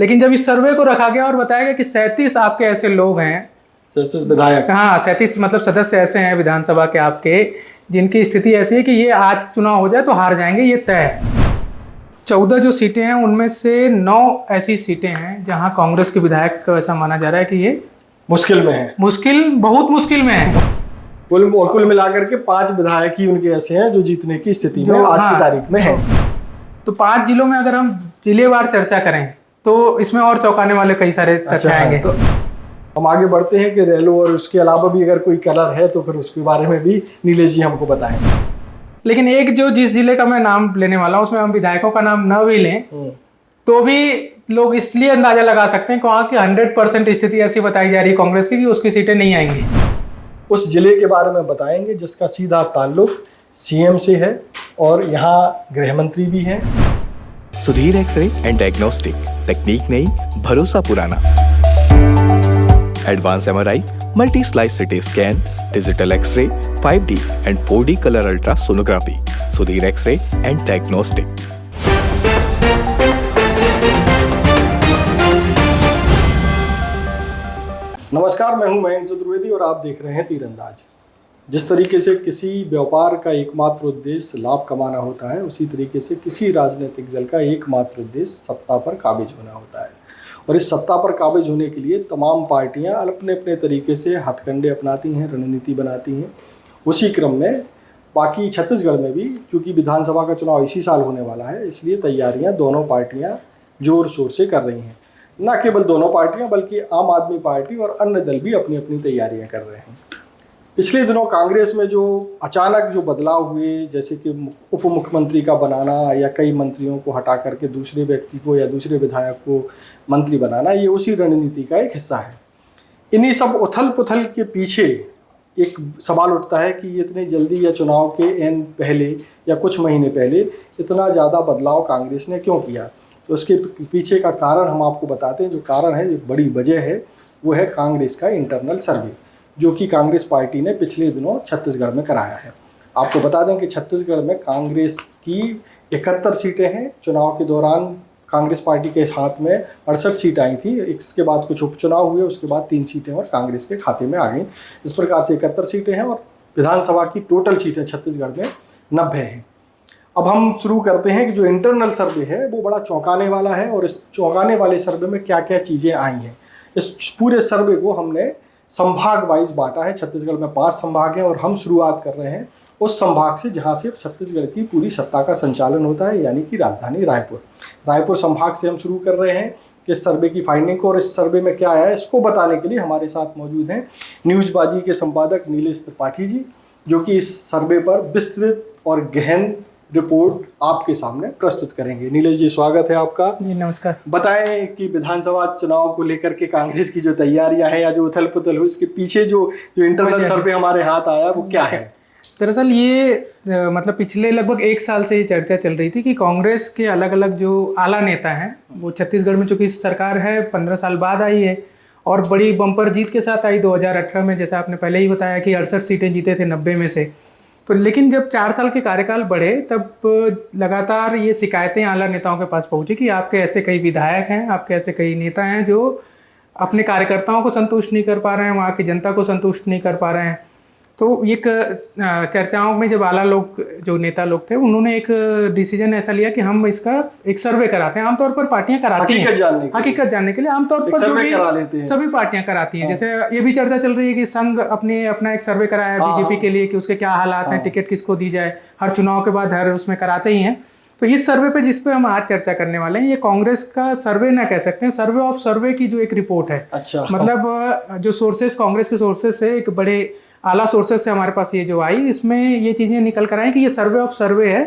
लेकिन जब इस सर्वे को रखा गया और बताया गया कि 37 आपके ऐसे लोग हैं, 37 विधायक, हाँ 37 मतलब सदस्य ऐसे हैं विधानसभा के आपके, जिनकी स्थिति ऐसी है कि ये आज चुनाव हो जाए तो हार जाएंगे, ये तय है। 14 जो सीटें हैं उनमें से 9 ऐसी सीटें हैं जहां कांग्रेस के विधायक को ऐसा माना जा रहा है कि ये मुश्किल में है, बहुत मुश्किल में है। कुल मिलाकर के 5 विधायक ही उनके ऐसे हैं जो जीतने की स्थिति में आज की तारीख में है। तो 5 जिलों में अगर हम जिलेवार चर्चा करें तो इसमें और चौंकाने वाले कई सारे तथ्य आएंगे। तो हम आगे बढ़ते हैं कि रैलो और उसके अलावा भी अगर कोई कलर है तो फिर उसके बारे में भी नीलेश जी हमको बताएं। लेकिन एक जो जिस जिले का मैं नाम लेने वाला हूँ उसमें हम विधायकों का नाम न भी लें तो भी लोग इसलिए अंदाजा लगा सकते हैं कि 100% स्थिति ऐसी बताई जा रही है कांग्रेस की कि उसकी सीटें नहीं आएंगी। उस जिले के बारे में बताएंगे जिसका सीधा ताल्लुक सीएम से है और यहाँ गृह मंत्री भी हैं। सुधीर एक्सरे एंड डायग्नोस्टिक, तकनीक नई, भरोसा पुराना। Advance MRI, multi slice CT scan, digital X-ray, 5D and 4D colour ultra sonography. Sudhir X-ray and diagnostic. नमस्कार, मैं हूं मयंक चतुर्वेदी और आप देख रहे हैं तीरंदाज। जिस तरीके से किसी व्यापार का एकमात्र उद्देश्य लाभ कमाना होता है, उसी तरीके से किसी राजनीतिक दल का एकमात्र उद्देश्य सत्ता पर काबिज होना होता है। और इस सत्ता पर काबिज होने के लिए तमाम पार्टियां अपने अपने तरीके से हथकंडे अपनाती हैं, रणनीति बनाती हैं। उसी क्रम में बाकी छत्तीसगढ़ में भी चूँकि विधानसभा का चुनाव इसी साल होने वाला है, इसलिए तैयारियां दोनों पार्टियां जोर शोर से कर रही हैं। न केवल दोनों पार्टियां बल्कि आम आदमी पार्टी और अन्य दल भी अपनी अपनी तैयारियां कर रहे हैं। पिछले दिनों कांग्रेस में जो अचानक जो बदलाव हुए, जैसे कि उप मुख्यमंत्री का बनाना या कई मंत्रियों को हटा करके दूसरे व्यक्ति को या दूसरे विधायक को मंत्री बनाना, ये उसी रणनीति का एक हिस्सा है। इन्हीं सब उथल पुथल के पीछे एक सवाल उठता है कि इतनी जल्दी या चुनाव के एन पहले या कुछ महीने पहले इतना ज़्यादा बदलाव कांग्रेस ने क्यों किया। तो उसके पीछे का कारण हम आपको बताते हैं। जो कारण है, जो बड़ी वजह है, वो है कांग्रेस का इंटरनल सर्वे, जो कि कांग्रेस पार्टी ने पिछले दिनों छत्तीसगढ़ में कराया है। आपको बता दें कि छत्तीसगढ़ में कांग्रेस की 71 सीटें हैं। चुनाव के दौरान कांग्रेस पार्टी के हाथ में 68 सीट आई थी। इसके बाद कुछ उपचुनाव हुए, उसके बाद 3 सीटें और कांग्रेस के खाते में आ गई। इस प्रकार से 71 सीटें हैं और विधानसभा की टोटल सीटें छत्तीसगढ़ में 90 हैं। अब हम शुरू करते हैं कि जो इंटरनल सर्वे है वो बड़ा चौंकाने वाला है और इस चौंकाने वाले सर्वे में क्या क्या चीज़ें आई हैं। इस पूरे सर्वे को हमने संभाग वाइज बांटा है। छत्तीसगढ़ में 5 संभाग हैं और हम शुरुआत कर रहे हैं उस संभाग से जहां से छत्तीसगढ़ की पूरी सत्ता का संचालन होता है, यानी कि राजधानी रायपुर संभाग से हम शुरू कर रहे हैं कि इस सर्वे की फाइंडिंग को और इस सर्वे में क्या आया है इसको बताने के लिए हमारे साथ मौजूद हैं न्यूज़बाजी के संपादक नीलेश त्रिपाठी जी, जो कि इस सर्वे पर विस्तृत और गहन रिपोर्ट आपके सामने प्रस्तुत करेंगे। नीलेश जी, स्वागत है आपका। जी नमस्कार। बताएं कि विधानसभा चुनाव को लेकर के कांग्रेस की जो तैयारियां हैं या जो उथल पुथल हो, इसके पीछे जो इंटरनल सर्वे हमारे हाथ आया वो क्या है। दरअसल ये मतलब पिछले लगभग 1 साल से ये चर्चा चल रही थी कि कांग्रेस के अलग अलग जो आला नेता हैं वो छत्तीसगढ़ में, चूंकि सरकार है 15 साल बाद आई है और बड़ी बम्पर जीत के साथ आई 2018 में, जैसा आपने पहले ही बताया कि 68 सीटें जीते थे 90 में से। तो लेकिन जब 4 साल के कार्यकाल बढ़े तब लगातार ये शिकायतें आला नेताओं के पास पहुंची कि आपके ऐसे कई विधायक हैं, आपके ऐसे कई नेता हैं जो अपने कार्यकर्ताओं को संतुष्ट नहीं कर पा रहे हैं, वहाँ की जनता को संतुष्ट नहीं कर पा रहे हैं। तो एक चर्चाओं में जब आला लोग, जो नेता लोग थे, उन्होंने एक डिसीजन ऐसा लिया कि हम इसका एक सर्वे कराते हैं। आमतौर पर पार्टियां कराती हैं हकीकत जानने के लिए, आमतौर पर सभी पार्टियां कराती हैं। जैसे ये भी चर्चा चल रही है कि संघ अपना एक सर्वे कराया है बीजेपी के लिए कि उसके क्या हालात हैं, टिकट किसको दी जाए, हर चुनाव के बाद हर उसमें कराते ही हैं। तो इस सर्वे पे जिस पे हम आज चर्चा करने वाले हैं, ये कांग्रेस का सर्वे ना कह सकते हैं, सर्वे ऑफ सर्वे की जो एक रिपोर्ट है। अच्छा। मतलब जो सोर्सेस, कांग्रेस के सोर्सेस से, एक बड़े आला सोर्सेस से हमारे पास ये जो आई, इसमें ये चीज़ें निकल कर आई कि ये सर्वे ऑफ सर्वे है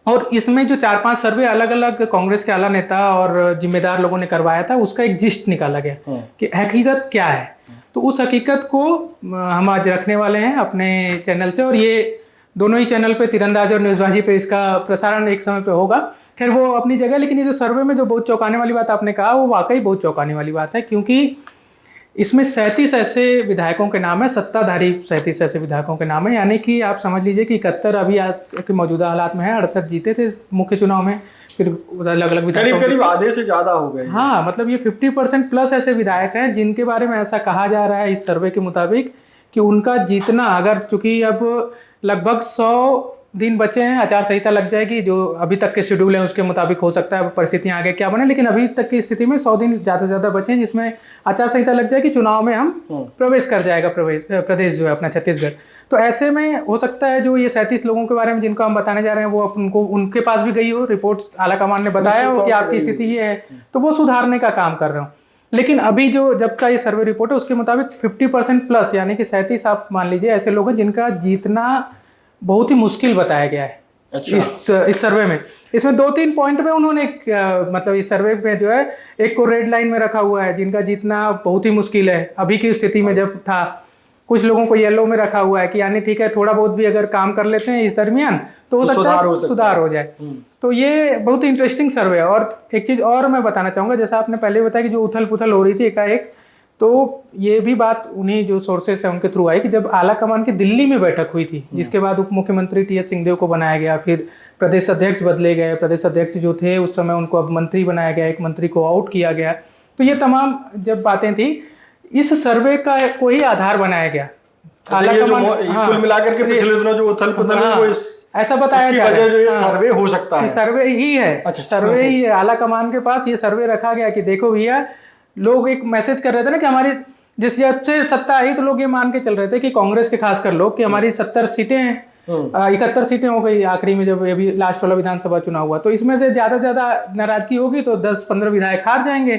और इसमें जो 4-5 सर्वे अलग अलग कांग्रेस के आला नेता और जिम्मेदार लोगों ने करवाया था, उसका एक जिस्ट निकाला गया कि हकीकत क्या है। तो उस हकीकत को हम आज रखने वाले हैं अपने चैनल से, और ये दोनों ही चैनल पे, तीरंदाज और न्यूज़बाजी पे, इसका प्रसारण एक समय पे होगा। खैर वो अपनी जगह, लेकिन ये जो सर्वे में जो बहुत चौंकाने वाली बात आपने कहा, वो वाकई बहुत चौंकाने वाली बात है, क्योंकि इसमें 37 ऐसे विधायकों के नाम है, सत्ताधारी 37 ऐसे विधायकों के नाम है। यानी कि आप समझ लीजिए कि 71 अभी आज के मौजूदा हालात में है, 68 जीते थे मुख्य चुनाव में, फिर अलग अलग करीब करीब आधे से ज्यादा हो गए। हाँ, मतलब ये 50% प्लस ऐसे विधायक हैं जिनके बारे में ऐसा कहा जा रहा है इस सर्वे के मुताबिक कि उनका जीतना, अगर चूंकि अब लगभग 100 दिन बचे हैं, आचार संहिता लग जाएगी, जो अभी तक के शेड्यूल है उसके मुताबिक हो सकता है परिस्थितियां आगे क्या बने, लेकिन अभी तक की स्थिति में 100 दिन ज़्यादा से ज़्यादा बचे हैं जिसमें आचार संहिता लग जाएगी, चुनाव में हम प्रवेश कर जाएगा प्रदेश जो है अपना छत्तीसगढ़। तो ऐसे में हो सकता है जो ये 37 लोगों के बारे में जिनको हम बताने जा रहे हैं वो उनको उनके पास भी गई हो रिपोर्ट, आलाकमान ने बताया हो कि आपकी स्थिति ये है, तो वो सुधारने का काम कर रहे हो। लेकिन अभी जो जब का ये सर्वे रिपोर्ट है उसके मुताबिक 50% प्लस यानी कि 37 आप मान लीजिए ऐसे लोग हैं जिनका जीतना बहुत ही मुश्किल बताया गया है। अच्छा। इस सर्वे में, इसमें 2-3 पॉइंट में उन्होंने मतलब इस सर्वे में जो है एक को रेड लाइन में रखा हुआ है जिनका जीतना बहुत ही मुश्किल है अभी की स्थिति में जब था, कुछ लोगों को येलो में रखा हुआ है कि यानी ठीक है थोड़ा बहुत भी अगर काम कर लेते हैं इस दरमियान तो हो सकता है सुधार हो जाए। तो ये बहुत ही इंटरेस्टिंग सर्वे है। और एक चीज़ और मैं बताना चाहूँगा, जैसा आपने पहले बताया कि जो उथल पुथल हो रही थी एकाएक, तो ये भी बात उन्हीं जो सोर्सेस है उनके थ्रू आई कि जब आलाकमान की दिल्ली में बैठक हुई थी जिसके बाद उप मुख्यमंत्री टी.एस. सिंहदेव को बनाया गया, फिर प्रदेश अध्यक्ष बदले गए, प्रदेश अध्यक्ष जो थे उस समय उनको अब मंत्री बनाया गया, एक मंत्री को आउट किया गया, तो ये तमाम जब बातें थी इस सर्वे का कोई आधार बनाया गया। कुल मिलाकर के पिछले दिनों जो उथल पुथल है वो ऐसा बताया जा रहा है, जो ये सर्वे हो सकता है, सर्वे ही है। अच्छा, सर्वे ही है। आलाकमान के पास ये सर्वे रखा गया कि देखो भैया, लोग एक मैसेज कर रहे थे ना कि हमारी जिस जब से सत्ता आई तो लोग ये मान के चल रहे थे कि कांग्रेस के खासकर लोग कि हमारी 70 सीटें हैं, 71 सीटें हो गई आखिरी में जब ये भी लास्ट वाला विधानसभा चुनाव हुआ, तो इसमें से ज्यादा नाराजगी होगी तो 10-15 विधायक हार जाएंगे,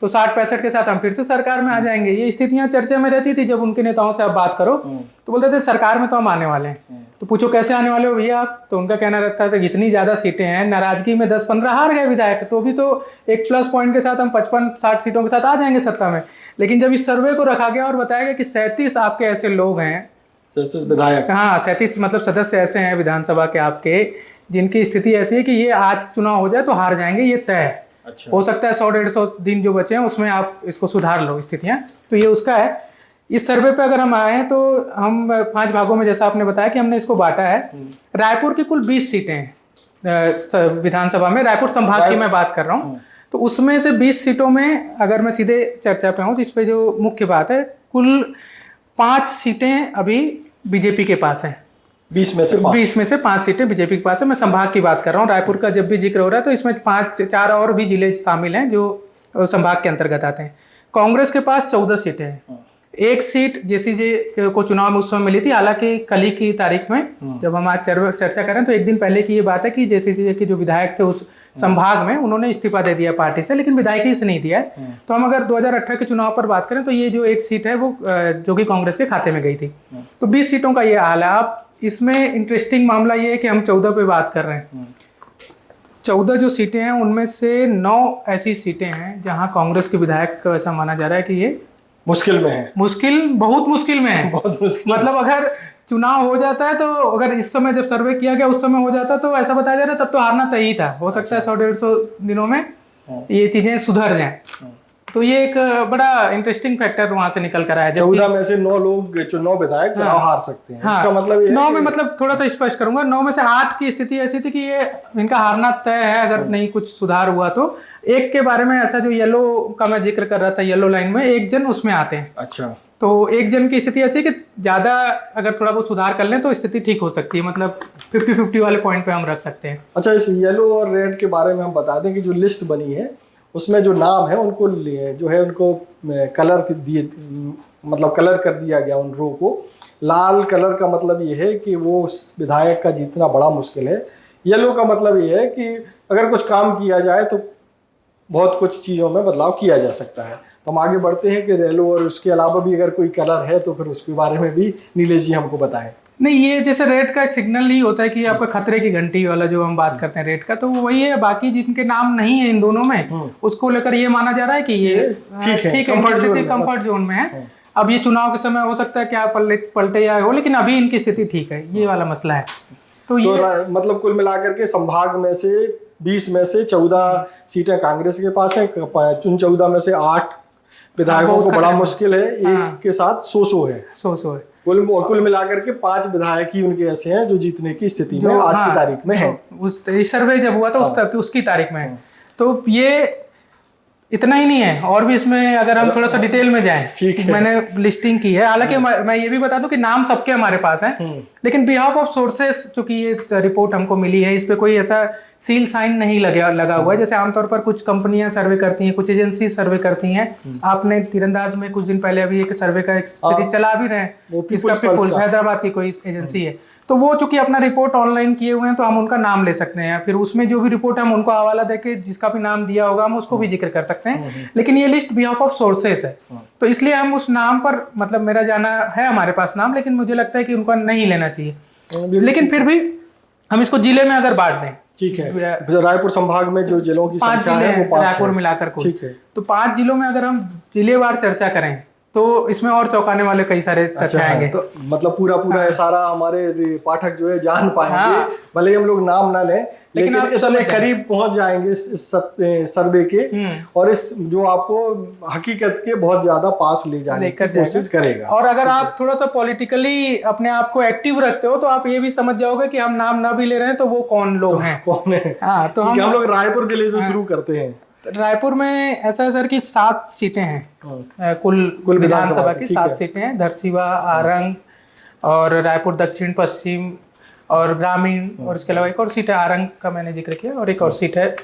तो 60-65 के साथ हम फिर से सरकार में आ जाएंगे। ये स्थितियां चर्चा में रहती थी जब उनके नेताओं से आप बात करो तो बोलते थे सरकार में तो हम आने वाले हैं। तो पूछो कैसे आने वाले हो भैया आप, तो उनका कहना रहता था इतनी ज्यादा सीटें हैं, नाराजगी में 10-15 हार गए विधायक, तो भी तो एक प्लस पॉइंट के साथ हम 55-60 सीटों के साथ आ जाएंगे सत्ता में। लेकिन जब इस सर्वे को रखा गया और बताया गया कि 37 आपके ऐसे लोग हैं, 37 विधायक, हाँ 37 मतलब सदस्य ऐसे हैं विधानसभा के आपके जिनकी स्थिति ऐसी है कि ये आज चुनाव हो जाए तो हार जाएंगे, ये तय है। अच्छा। हो सकता है 100-150 दिन जो बचे हैं उसमें आप इसको सुधार लो स्थितियां, तो ये उसका है। इस सर्वे पे अगर हम आए हैं तो हम 5 भागों में, जैसा आपने बताया कि हमने इसको बांटा है। रायपुर की कुल 20 सीटें हैं विधानसभा में, रायपुर संभाग की मैं बात कर रहा हूँ, तो उसमें से 20 सीटों में अगर मैं सीधे चर्चा पे हूँ तो इस पे जो मुख्य बात है, कुल 5 सीटें अभी बीजेपी के पास हैं। 20 में से 5 सीटें बीजेपी के पास है। मैं संभाग की बात कर रहा हूँ, रायपुर का जब भी जिक्र हो रहा है तो इसमें 4 और भी जिले शामिल हैं जो संभाग के अंतर्गत आते हैं। कांग्रेस के पास 14 सीटें हैं। एक सीट जेसीजे को चुनाव में उस समय मिली थी, हालांकि कल ही की तारीख में जब हम आज चर्चा करें तो एक दिन पहले की ये बात है कि जेसीजे के जो विधायक थे उस संभाग में उन्होंने इस्तीफा दे दिया पार्टी से, लेकिन विधायकी से नहीं दिया है। तो हम अगर 2018 के चुनाव पर बात करें तो ये जो एक सीट है वो जो कि कांग्रेस के खाते में गई थी, तो 20 सीटों का ये हाल है। आप इसमें इंटरेस्टिंग मामला ये है कि हम 14 पे बात कर रहे हैं। 14 जो सीटें हैं उनमें से 9 ऐसी सीटें हैं जहां कांग्रेस के विधायक को ऐसा माना जा रहा है कि ये मुश्किल में है, बहुत मुश्किल में है, बहुत मुश्किल। मतलब अगर चुनाव हो जाता है तो अगर इस समय जब सर्वे किया गया उस समय हो जाता तो ऐसा बताया जा रहा है तब तो हारना तय ही था। हो सकता है 100-150 दिनों में ये चीजें सुधर जाएं। तो ये एक बड़ा इंटरेस्टिंग फैक्टर वहां से निकल कर आया। 14 में से 9 विधायक चुनाव हार सकते हैं। इसका मतलब ये 9 में, मतलब थोड़ा सा स्पष्ट करूंगा, 9 में से 8 की स्थिति ऐसी थी कि ये इनका हारना तय है अगर नहीं कुछ सुधार हुआ तो। एक के बारे में ऐसा जो येलो का मैं जिक्र कर रहा था, येलो लाइन में 1 जन उसमें आते हैं। अच्छा। तो 1 जन की स्थिति ऐसी है कि ज्यादा अगर थोड़ा बहुत सुधार कर लें तो स्थिति ठीक हो सकती है, मतलब 50-50 वाले पॉइंट पे हम रख सकते हैं। अच्छा, इस येलो और रेड के बारे में हम बता दें कि जो लिस्ट बनी है उसमें जो नाम है उनको जो है उनको कलर दिए, मतलब कलर कर दिया गया उन रो को। लाल कलर का मतलब ये है कि वो विधायक का जीतना बड़ा मुश्किल है। येलो का मतलब ये है कि अगर कुछ काम किया जाए तो बहुत कुछ चीज़ों में बदलाव किया जा सकता है। तो हम आगे बढ़ते हैं कि येलो और उसके अलावा भी अगर कोई कलर है तो फिर उसके बारे में भी नीलेश जी हमको बताएं। नहीं, ये जैसे रेड का एक सिग्नल ही होता है कि आपका खतरे की घंटी वाला जो हम बात करते हैं रेड का, तो वही है। बाकी जिनके नाम नहीं है इन दोनों में उसको लेकर ये माना जा रहा है कि ये ठीक है, कंफर्ट जोन में है। अब ये चुनाव के समय हो सकता है क्या पलटे या हो, लेकिन अभी इनकी स्थिति ठीक है, ये वाला मसला है। तो ये मतलब कुल मिलाकर के संभाग में से 20 में से 14 सीटें कांग्रेस के पास है। 14 में से 8 विधायकों को बड़ा मुश्किल है, एक के साथ 100 है। कुल मिलाकर के 5 विधायक ही उनके ऐसे हैं जो जीतने की स्थिति में आज की तारीख में है। इस सर्वे जब हुआ था उसकी तारीख में है। तो ये इतना ही नहीं है, और भी इसमें अगर हम थोड़ा सा डिटेल में जाएं, मैंने लिस्टिंग की है। हालांकि मैं ये भी बता दूं कि नाम सबके हमारे पास हैं, लेकिन बिहाफ ऑफ सोर्सेस चूंकि ये रिपोर्ट हमको मिली है, इस पे कोई ऐसा सील साइन नहीं लगा हुआ है। जैसे आमतौर पर कुछ कंपनियां सर्वे करती हैं, कुछ एजेंसी सर्वे करती हैं। आपने तीरंदाज में कुछ दिन पहले अभी एक सर्वे का एक सीरीज चला भी रहे हैं, इसका पीपुल्स हैदराबाद की कोई एजेंसी है। तो वो चूंकि अपना रिपोर्ट ऑनलाइन किए हुए हैं तो हम उनका नाम ले सकते हैं, फिर उसमें जो भी रिपोर्ट हम उनको हवाला देके जिसका भी नाम दिया होगा हम उसको भी जिक्र कर सकते हैं। लेकिन ये लिस्ट बिहाफ ऑफ सोर्सेस है, तो इसलिए हम उस नाम पर, मतलब मेरा जाना है हमारे पास नाम, लेकिन मुझे लगता है कि उनका नहीं लेना चाहिए। लेकिन फिर भी हम इसको जिले में अगर बांट दें, ठीक है, रायपुर संभाग में जो जिलों की 5 जिले हैं रायपुर मिलाकर को, ठीक है, तो 5 जिलों में अगर हम जिलेवार चर्चा करें तो इसमें और चौंकाने वाले कई सारे तथ्य आएंगे। तो मतलब पूरा सारा हमारे पाठक जो है जान पाएंगे, भले हम लोग नाम ना लें, लेकिन इतने करीब पहुंच जाएंगे इस सर्वे के, और इस जो आपको हकीकत के बहुत ज्यादा पास ले जाने की कोशिश करेगा। और अगर आप थोड़ा सा पॉलिटिकली अपने आप को एक्टिव रखते हो तो आप ये भी समझ जाओगे कि हम नाम ना भी ले रहे हैं तो वो कौन लोग हैं, कौन है। हाँ, तो हम लोग रायपुर जिले से शुरू करते हैं। रायपुर में ऐसा है सर कि 7 सीटें हैं, कुल विधानसभा की 7 सीटें हैं। धरसीवा, आरंग और रायपुर दक्षिण पश्चिम और ग्रामीण, और इसके अलावा एक और सीट है आरंग का मैंने जिक्र किया, और एक और सीट है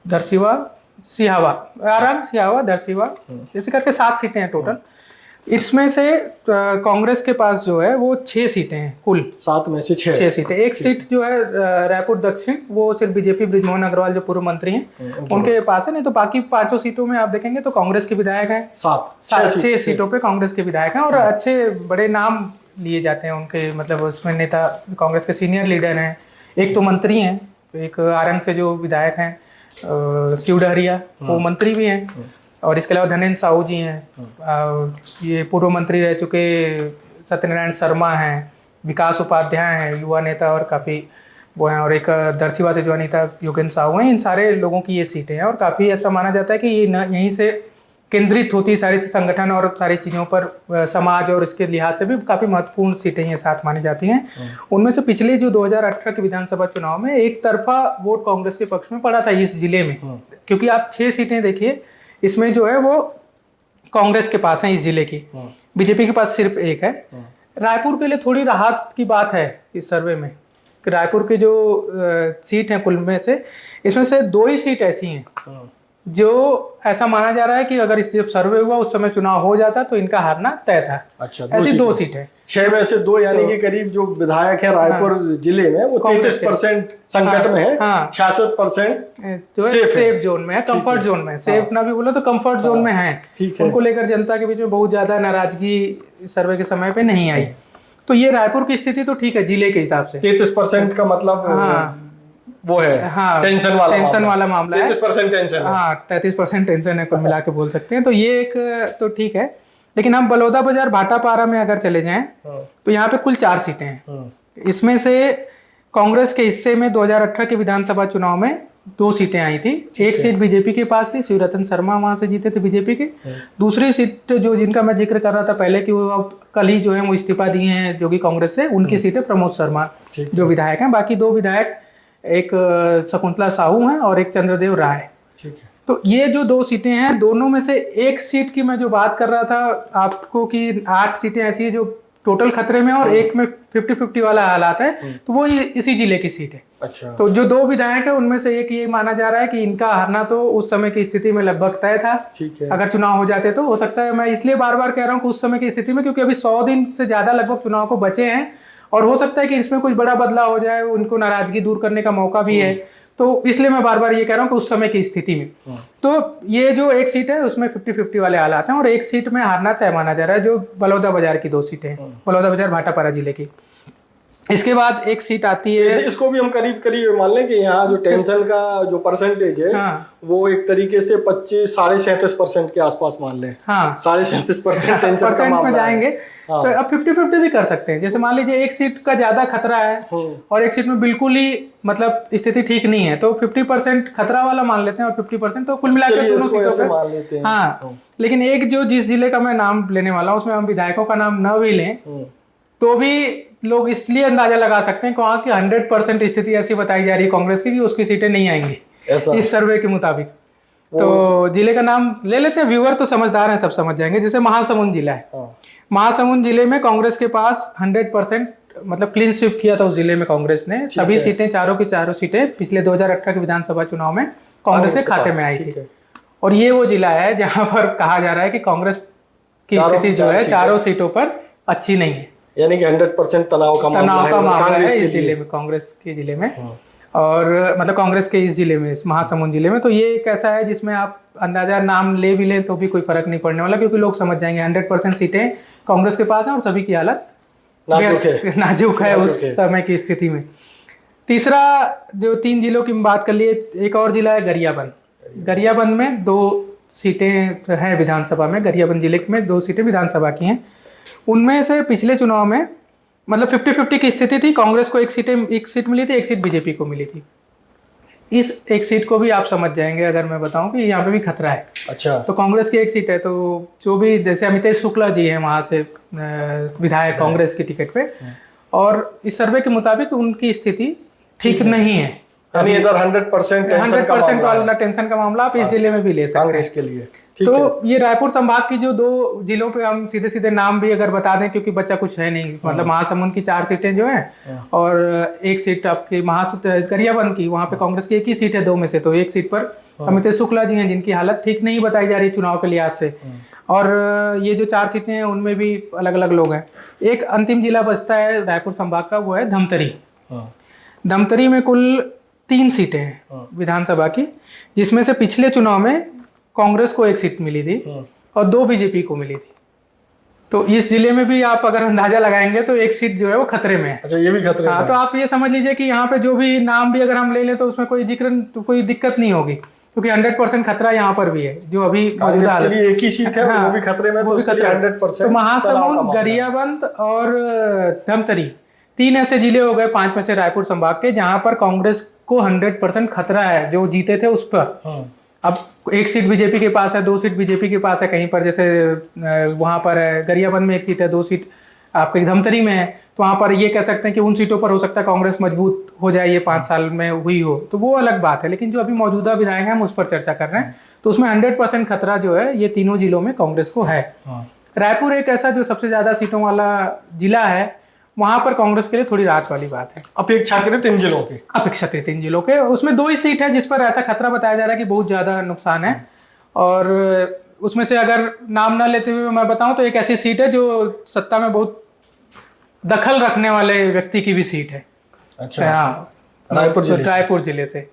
धरसीवा, सिहावा, आरंग, सिहावा, धरसीवा, ऐसे करके 7 सीटें हैं टोटल। इसमें से कांग्रेस के पास जो है वो 6 सीटें हैं, कुल 7 में से 6 सीटें। एक सीट जो है रायपुर दक्षिण, वो सिर्फ बीजेपी बृजमोहन अग्रवाल जो पूर्व मंत्री हैं उनके पास है, नहीं तो बाकी 5 सीटों में आप देखेंगे तो कांग्रेस के विधायक हैं। 6 सीटों पे कांग्रेस के विधायक हैं, और अच्छे बड़े नाम लिए जाते हैं उनके, मतलब उसमें नेता कांग्रेस के सीनियर लीडर हैं। एक तो मंत्री हैं, एक आरंग से जो विधायक हैं शिव डहरिया, वो मंत्री भी हैं, और इसके अलावा धनेन्द्र साहू जी हैं, ये पूर्व मंत्री रह चुके सत्यनारायण शर्मा हैं, विकास उपाध्याय हैं, युवा नेता और काफ़ी वो हैं, और एक दरसीवा से जो अनीता योगेंद्र साहू हैं। इन सारे लोगों की ये सीटें हैं, और काफ़ी ऐसा माना जाता है कि ये यहीं से केंद्रित होती सारी संगठन और सारी चीज़ों पर, समाज और इसके लिहाज से भी काफ़ी महत्वपूर्ण सीटें ये साथ मानी जाती हैं। उनमें से पिछले जो 2018 के विधानसभा चुनाव में एक तरफा वोट कांग्रेस के पक्ष में पड़ा था इस जिले में, क्योंकि आप 6 सीटें देखिए, इसमें जो है वो कांग्रेस के पास है इस जिले की, बीजेपी के पास सिर्फ एक है। रायपुर के लिए थोड़ी राहत की बात है इस सर्वे में कि रायपुर की जो सीट है कुल में से, इसमें से 2 ही सीट ऐसी हैं जो ऐसा माना जा रहा है कि अगर इस जब सर्वे हुआ उस समय चुनाव हो जाता तो इनका हारना तय था। अच्छा, ऐसी 2 सीट है, 6 में से 2, यानी कि करीब जो विधायक है रायपुर जिले में वो 33% संकट में है, 66% जो है सेफ जोन में है, कंफर्ट जोन में। सेफ ना भी बोला तो कंफर्ट जोन में है। उनको लेकर जनता के बीच में बहुत ज्यादा नाराजगी सर्वे के समय पे नहीं आई। तो ये रायपुर की स्थिति तो ठीक है जिले के हिसाब से। 33% का मतलब वो है, हाँ, टेंशन वाला मामला है। 33% टेंशन, हाँ 33% टेंशन है, कुल मिला के बोल सकते हैं। तो ये एक तो ठीक है, लेकिन हम बलौदा बाजार भाटापारा में अगर चले जाएं तो यहाँ पे कुल 4 सीटें हैं। इसमें से कांग्रेस के हिस्से में 2018 के विधानसभा चुनाव में 2 सीटें आई थी। एक सीट बीजेपी के पास थी, शिवरतन शर्मा वहां से जीते थे बीजेपी के। दूसरी सीट जो जिनका मैं जिक्र कर रहा था पहले कि वो अब कल ही जो है वो इस्तीफा दिए हैं जो कि कांग्रेस से, उनकी सीट है प्रमोद शर्मा जो विधायक हैं। बाकी 2 विधायक, एक शकुंतला साहू हैं और एक चंद्रदेव राय। ठीक है। तो ये जो 2 सीटें हैं, दोनों में से एक सीट की मैं जो बात कर रहा था आपको कि 8 सीटें ऐसी है जो टोटल खतरे में, और एक में 50-50 वाला हालात है, तो वो इसी जिले की सीट है। अच्छा। तो जो 2 विधायक है उनमें से एक ये माना जा रहा है कि इनका हारना तो उस समय की स्थिति में लगभग तय था। ठीक है। अगर चुनाव हो जाते तो हो सकता है, मैं इसलिए बार बार कह रहा हूँ कि उस समय की स्थिति में, क्योंकि अभी 100 दिन से ज्यादा लगभग चुनाव को बचे हैं, और हो सकता है कि इसमें कुछ बड़ा बदलाव हो जाए, उनको नाराजगी दूर करने का मौका भी है। तो इसलिए मैं बार बार ये कह रहा हूँ कि उस समय की स्थिति में। तो ये जो एक सीट है उसमें 50-50 वाले हालात हैं, और एक सीट में हारना तय माना जा रहा है, जो बलौदा बाजार की 2 सीटें हैं, बलौदा बाजार भाटापारा जिले की। इसके बाद एक सीट आती है, इसको भी हम करीब करीब मान लें कि यहाँ जो टेंशन का जो परसेंटेज है हाँ, वो एक तरीके से 37.5% के आसपास मान लें। हाँ 37.5% टेंशन का परसेंट में मामला जाएंगे। है। हाँ। तो अब 50-50 भी कर सकते हैं। जैसे मान लीजिए एक सीट का ज्यादा खतरा है और एक सीट में बिल्कुल ही मतलब स्थिति ठीक नहीं है, तो 50% खतरा वाला मान लेते हैं और 50%, तो कुल मिलाकर चलिए दोनों इसको सीटों ऐसे पे मान लेते हैं। हाँ। लेकिन एक जो जिस जिले का मैं नाम लेने वाला हूँ उसमें हम विधायकों का नाम न भी लें तो भी लोग इसलिए अंदाजा लगा सकते हैं कि 100% स्थिति ऐसी बताई जा रही है कांग्रेस की कि उसकी सीटें नहीं आएंगी इस सर्वे के मुताबिक। तो जिले का नाम ले लेते हैं, व्यूअर तो समझदार हैं, सब समझ जाएंगे। जैसे महासमुंद जिला है, महासमुंद जिले में कांग्रेस के पास 100% मतलब क्लीन स्वीप किया था उस जिले में कांग्रेस ने। सभी सीटें, चारों की चारों सीटें पिछले 2018 के विधानसभा चुनाव में कांग्रेस के खाते में आई थी। और ये वो जिला है जहां पर कहा जा रहा है कि कांग्रेस की स्थिति जो है चारों सीटों पर अच्छी नहीं है, यानी कि 100% तनाव का मामला है इस जिले में, कांग्रेस के जिले में। और मतलब कांग्रेस के इस जिले में, इस महासमुंद जिले में। तो ये एक ऐसा है जिसमें आप अंदाजा नाम ले भी लें तो भी कोई फर्क नहीं पड़ने वाला, क्योंकि लोग समझ जाएंगे 100% सीटें कांग्रेस के पास हैं और सभी की हालत नाजुक है उस समय की स्थिति में। तीसरा जो 3 जिलों की बात कर लिए, एक और जिला है गरियाबंद। गरियाबंद में 2 सीटें हैं विधानसभा में, गरियाबंद जिले में 2 सीटें विधानसभा की हैं। उनमें से पिछले चुनाव में मतलब 50-50 की स्थिति थी, कांग्रेस को एक सीट मिली थी, एक सीट बीजेपी को मिली थी। इस एक सीट को भी आप समझ जाएंगे अगर मैं बताऊं कि यहाँ पे भी खतरा है। अच्छा। तो कांग्रेस की एक सीट है, तो जो भी जैसे अमितेश शुक्ला जी हैं वहां से विधायक कांग्रेस की टिकट पे, और इस सर्वे के मुताबिक उनकी स्थिति ठीक नहीं है। यानी इधर 100% टेंशन का मामला आप इस जिले में भी ले सकते हैं कांग्रेस के लिए। तो ये रायपुर संभाग की जो 2 जिलों पे हम सीधे सीधे नाम भी अगर बता दें, क्योंकि बच्चा कुछ है नहीं, मतलब महासमुंद की 4 सीटें जो हैं और एक सीट आपकी गरियाबंद की, वहां पे कांग्रेस की एक ही सीट है 2 में से। तो एक सीट पर अमितेश शुक्ला जी हैं जिनकी हालत ठीक नहीं बताई जा रही चुनाव के लिहाज से। और ये जो 4 सीटें हैं उनमें भी अलग अलग लोग हैं। एक अंतिम जिला बचता है रायपुर संभाग का, वो है धमतरी। धमतरी में कुल 3 सीटें हैं विधानसभा की, जिसमें से पिछले चुनाव में कांग्रेस को एक सीट मिली थी और 2 बीजेपी को मिली थी। तो इस जिले में भी आप अगर अंदाजा लगाएंगे तो एक सीट जो है वो खतरे में है। अच्छा, ये भी खतरे में है। तो आप ये समझ लीजिए कि यहाँ पे जो भी नाम भी अगर हम ले लें तो उसमें कोई दिक्कत नहीं होगी, क्योंकि 100% खतरा यहाँ पर भी है जो अभी मौजूदा के लिए एक ही सीट है। वो भी खतरे में, तो उसके लिए 100%। तो महासमुंद, गरियाबंद और धमतरी 3 ऐसे जिले हो गए 5 में से रायपुर संभाग के, जहां पर कांग्रेस को 100% खतरा है जो जीते थे उस पर। अब एक सीट बीजेपी के पास है, 2 सीट बीजेपी के पास है कहीं पर, जैसे वहां पर है गरियाबंद में 1 सीट है, 2 सीट आपके धमतरी में है। तो वहां पर ये कह सकते हैं कि उन सीटों पर हो सकता है कांग्रेस मजबूत हो जाए, ये 5 साल में हुई हो, तो वो अलग बात है। लेकिन जो अभी मौजूदा विधायक हैं हम उस पर चर्चा कर रहे हैं, तो उसमें 100% खतरा जो है ये तीनों जिलों में कांग्रेस को है। रायपुर एक ऐसा जो सबसे ज्यादा सीटों वाला जिला है, वहां पर कांग्रेस के लिए थोड़ी राहत वाली बात है। अपेक्षाकृत 3 जिलों के, अपेक्षाकृत 3 जिलों के, उसमें 2 ही सीट है जिस पर ऐसा खतरा बताया जा रहा है कि बहुत ज्यादा नुकसान है। और उसमें से अगर नाम ना लेते हुए मैं बताऊं तो एक ऐसी सीट है जो सत्ता में बहुत दखल रखने वाले व्यक्ति की भी सीट है। अच्छा। हाँ, रायपुर जिले से।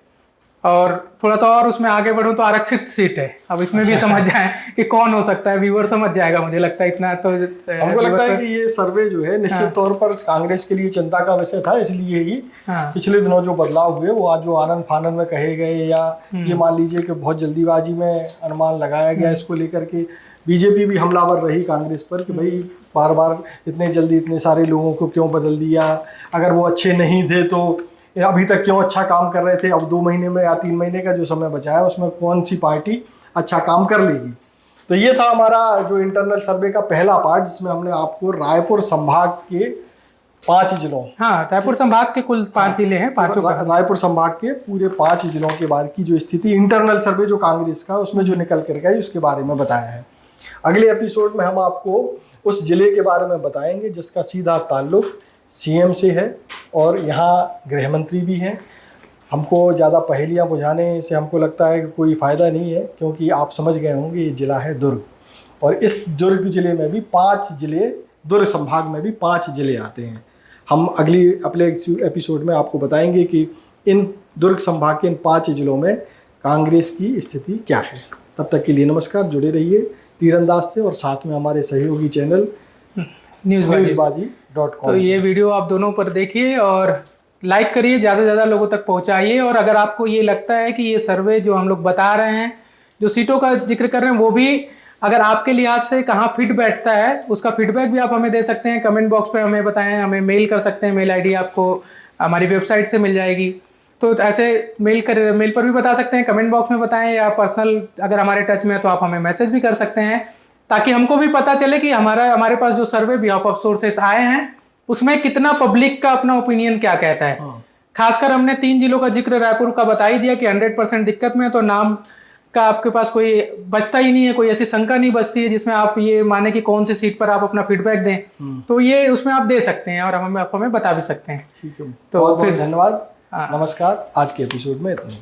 और थोड़ा सा और उसमें आगे बढ़ूं तो आरक्षित सीट है। अब इसमें भी समझ जाए कि कौन हो सकता है, व्यूअर समझ जाएगा मुझे लगता है इतना। तो हमको लगता है कि ये सर्वे जो है निश्चित तौर पर कांग्रेस के लिए चिंता का विषय था, इसलिए ही पिछले दिनों जो बदलाव हुए वो आज जो आनन फानन में कहे गए, या ये मान लीजिए कि बहुत जल्दीबाजी में अनुमान लगाया गया इसको लेकर के। बीजेपी भी हमलावर रही कांग्रेस पर कि भाई बार बार इतने जल्दी इतने सारे लोगों को क्यों बदल दिया, अगर वो अच्छे नहीं थे तो अभी तक क्यों अच्छा काम कर रहे थे, अब 2 महीने में या 3 महीने का जो समय बचा है उसमें कौन सी पार्टी अच्छा काम कर लेगी। तो ये था हमारा जो इंटरनल सर्वे का पहला पार्ट, जिसमें हमने आपको रायपुर संभाग के 5 जिलों, रायपुर संभाग के कुल 5 जिले हैं, रायपुर संभाग के पूरे 5 जिलों के बारे की जो स्थिति इंटरनल सर्वे जो कांग्रेस का उसमें जो निकल कर गई उसके बारे में बताया है। अगले एपिसोड में हम आपको उस जिले के बारे में बताएंगे जिसका सीधा ताल्लुक सीएम से है और यहाँ गृह मंत्री भी हैं। हमको ज़्यादा पहेलियाँ बुझाने से हमको लगता है कि कोई फ़ायदा नहीं है, क्योंकि आप समझ गए होंगे ये ज़िला है दुर्ग, और इस दुर्ग जिले में भी 5 जिले, दुर्ग संभाग में भी 5 जिले आते हैं। हम अगले एपिसोड में आपको बताएंगे कि इन दुर्ग संभाग के इन 5 जिलों में कांग्रेस की स्थिति क्या है। तब तक के लिए नमस्कार, जुड़े रहिए तीरंदाज से और साथ में हमारे सहयोगी चैनल न्यूज़बाजी.com। तो ये वीडियो आप दोनों पर देखिए और लाइक करिए, ज़्यादा से ज़्यादा लोगों तक पहुंचाइए। और अगर आपको ये लगता है कि ये सर्वे जो हम लोग बता रहे हैं, जो सीटों का जिक्र कर रहे हैं, वो भी अगर आपके लिहाज से कहाँ फिट बैठता है, उसका फीडबैक भी आप हमें दे सकते हैं। कमेंट बॉक्स पे हमें बताएं, हमें मेल कर सकते हैं। मेल आईडी आपको हमारी वेबसाइट से मिल जाएगी। तो ऐसे मेल पर भी बता सकते हैं, कमेंट बॉक्स में बताएं, या पर्सनल अगर हमारे टच में है तो आप हमें मैसेज भी कर सकते हैं, ताकि हमको भी पता चले कि हमारे पास जो सर्वे बिहाफ ऑफ सोर्सेस आए हैं उसमें कितना पब्लिक का अपना ओपिनियन क्या कहता है। खासकर हमने 3 जिलों का जिक्र रायपुर का बता ही दिया कि 100% दिक्कत में है, तो नाम का आपके पास कोई बचता ही नहीं है, कोई ऐसी शंका नहीं बचती है जिसमें आप ये माने कि कौन सी सीट पर आप अपना फीडबैक दें। तो ये उसमें आप दे सकते हैं और आप हमें बता भी सकते हैं। ठीक है, तो बहुत बहुत फिर धन्यवाद। नमस्कार, आज के एपिसोड में इतना ही।